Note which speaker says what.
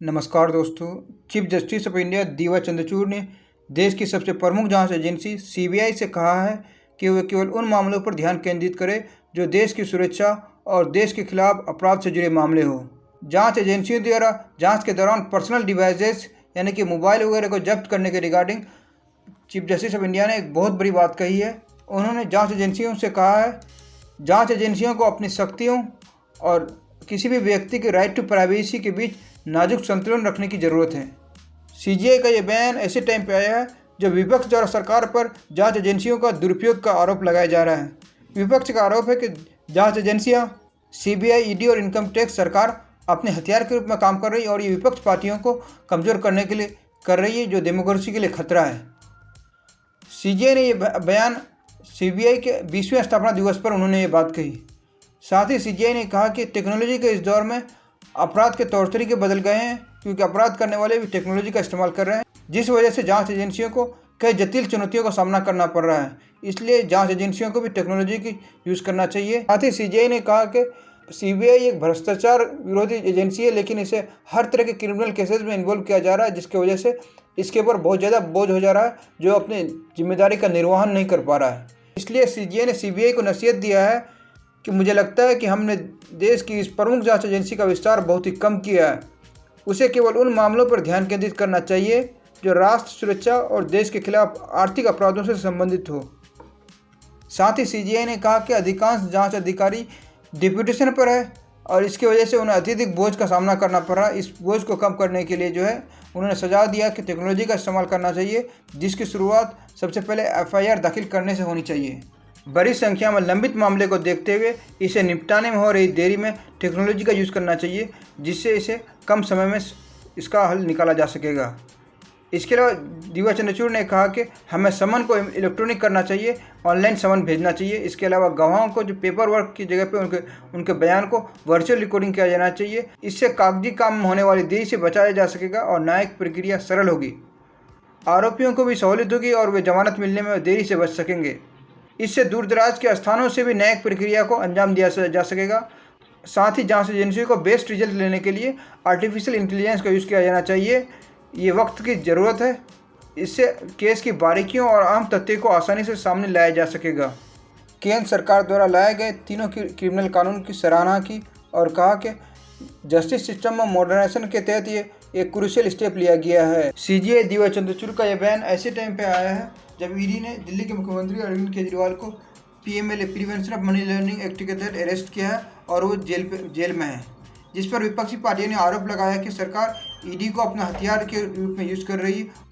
Speaker 1: नमस्कार दोस्तों। Chief justice of India दीवा चंद्रचूड़ ने देश की सबसे प्रमुख जांच एजेंसी सीबीआई से कहा है कि वह केवल उन मामलों पर ध्यान केंद्रित करे जो देश की सुरक्षा और देश के खिलाफ अपराध से जुड़े मामले हो। जांच एजेंसियों द्वारा जांच के दौरान पर्सनल डिवाइसेस यानी कि मोबाइल वगैरह को जब्त करने के regarding chief justice of India ने एक बहुत बड़ी बात कही है। उन्होंने जाँच एजेंसियों से कहा है, जाँच एजेंसियों को अपनी शक्तियों और किसी भी व्यक्ति के राइट टू प्राइवेसी के बीच नाजुक संतुलन रखने की ज़रूरत है। सीजीआई का ये बयान ऐसे टाइम पे आया है जब विपक्ष द्वारा सरकार पर जांच एजेंसियों का दुरुपयोग का आरोप लगाया जा रहा है। विपक्ष का आरोप है कि जांच एजेंसियां सीबीआई, ईडी और इनकम टैक्स सरकार अपने हथियार के रूप में काम कर रही है और ये विपक्ष पार्टियों को कमज़ोर करने के लिए कर रही है, जो डेमोक्रेसी के लिए खतरा है। सीजीआई ने यह बयान सीबीआई के 20वें स्थापना दिवस पर उन्होंने ये बात कही। साथ ही सीजीआई ने कहा कि टेक्नोलॉजी के इस दौर में अपराध के तौर तरीके बदल गए हैं, क्योंकि अपराध करने वाले भी टेक्नोलॉजी का इस्तेमाल कर रहे हैं, जिस वजह से जांच एजेंसियों को कई जटिल चुनौतियों का सामना करना पड़ रहा है। इसलिए जांच एजेंसियों को भी टेक्नोलॉजी की यूज़ करना चाहिए। साथ ही सीजीआई ने कहा कि सीबीआई एक भ्रष्टाचार विरोधी एजेंसी है, लेकिन इसे हर तरह के क्रिमिनल केसेस में इन्वॉल्व किया जा रहा है, जिसकी वजह से इसके ऊपर बहुत ज़्यादा बोझ हो जा रहा है, जो अपनी जिम्मेदारी का निर्वहन नहीं कर पा रहा है। इसलिए सीजीआई ने सीबीआई को नसीहत दिया है कि मुझे लगता है कि हमने देश की इस प्रमुख जांच एजेंसी का विस्तार बहुत ही कम किया है। उसे केवल उन मामलों पर ध्यान केंद्रित करना चाहिए जो राष्ट्र सुरक्षा और देश के खिलाफ आर्थिक अपराधों से संबंधित हो। साथ ही सीजीआई ने कहा कि अधिकांश जांच अधिकारी डिप्यूटेशन पर है और इसकी वजह से उन्हें अत्यधिक बोझ का सामना करना पड़ रहा है। इस बोझ को कम करने के लिए उन्होंने सुझाव दिया कि टेक्नोलॉजी का इस्तेमाल करना चाहिए, जिसकी शुरुआत सबसे पहले एफआईआर दाखिल करने से होनी चाहिए। बड़ी संख्या में लंबित मामले को देखते हुए इसे निपटाने में हो रही देरी में टेक्नोलॉजी का यूज़ करना चाहिए, जिससे इसे कम समय में इसका हल निकाला जा सकेगा। इसके अलावा दीवा चंद्रचूड़ ने कहा कि हमें समन को इलेक्ट्रॉनिक करना चाहिए, ऑनलाइन समन भेजना चाहिए। इसके अलावा गवाहों को जो पेपर वर्क की जगह पे उनके बयान को वर्चुअल रिकॉर्डिंग किया जाना चाहिए। इससे कागजी काम में होने वाली देरी से बचाया जा सकेगा और न्यायिक प्रक्रिया सरल होगी। आरोपियों को भी सहूलियत होगी और वे जमानत मिलने में देरी से बच सकेंगे। इससे दूर दराज के स्थानों से भी न्यायिक प्रक्रिया को अंजाम दिया जा सकेगा। साथ ही जांच एजेंसियों को बेस्ट रिजल्ट लेने के लिए आर्टिफिशियल इंटेलिजेंस का यूज़ किया जाना चाहिए। ये वक्त की ज़रूरत है। इससे केस की बारीकियों और अहम तथ्यों को आसानी से सामने लाया जा सकेगा। केंद्र सरकार द्वारा लाए गए तीनों क्रिमिनल कानून की सराहना की और कहा कि जस्टिस सिस्टम में मॉडर्नाइजेशन के तहत ये एक क्रूशियल स्टेप लिया गया है। सीजीआई दीवा चंद्रचूड़ का यह बयान ऐसे टाइम पे आया है जब ईडी ने दिल्ली के मुख्यमंत्री अरविंद केजरीवाल को PMLA prevention of money laundering act के तहत अरेस्ट किया है और वो जेल में है, जिस पर विपक्षी पार्टियों ने आरोप लगाया कि सरकार ईडी को अपना हथियार के रूप में यूज़ कर रही है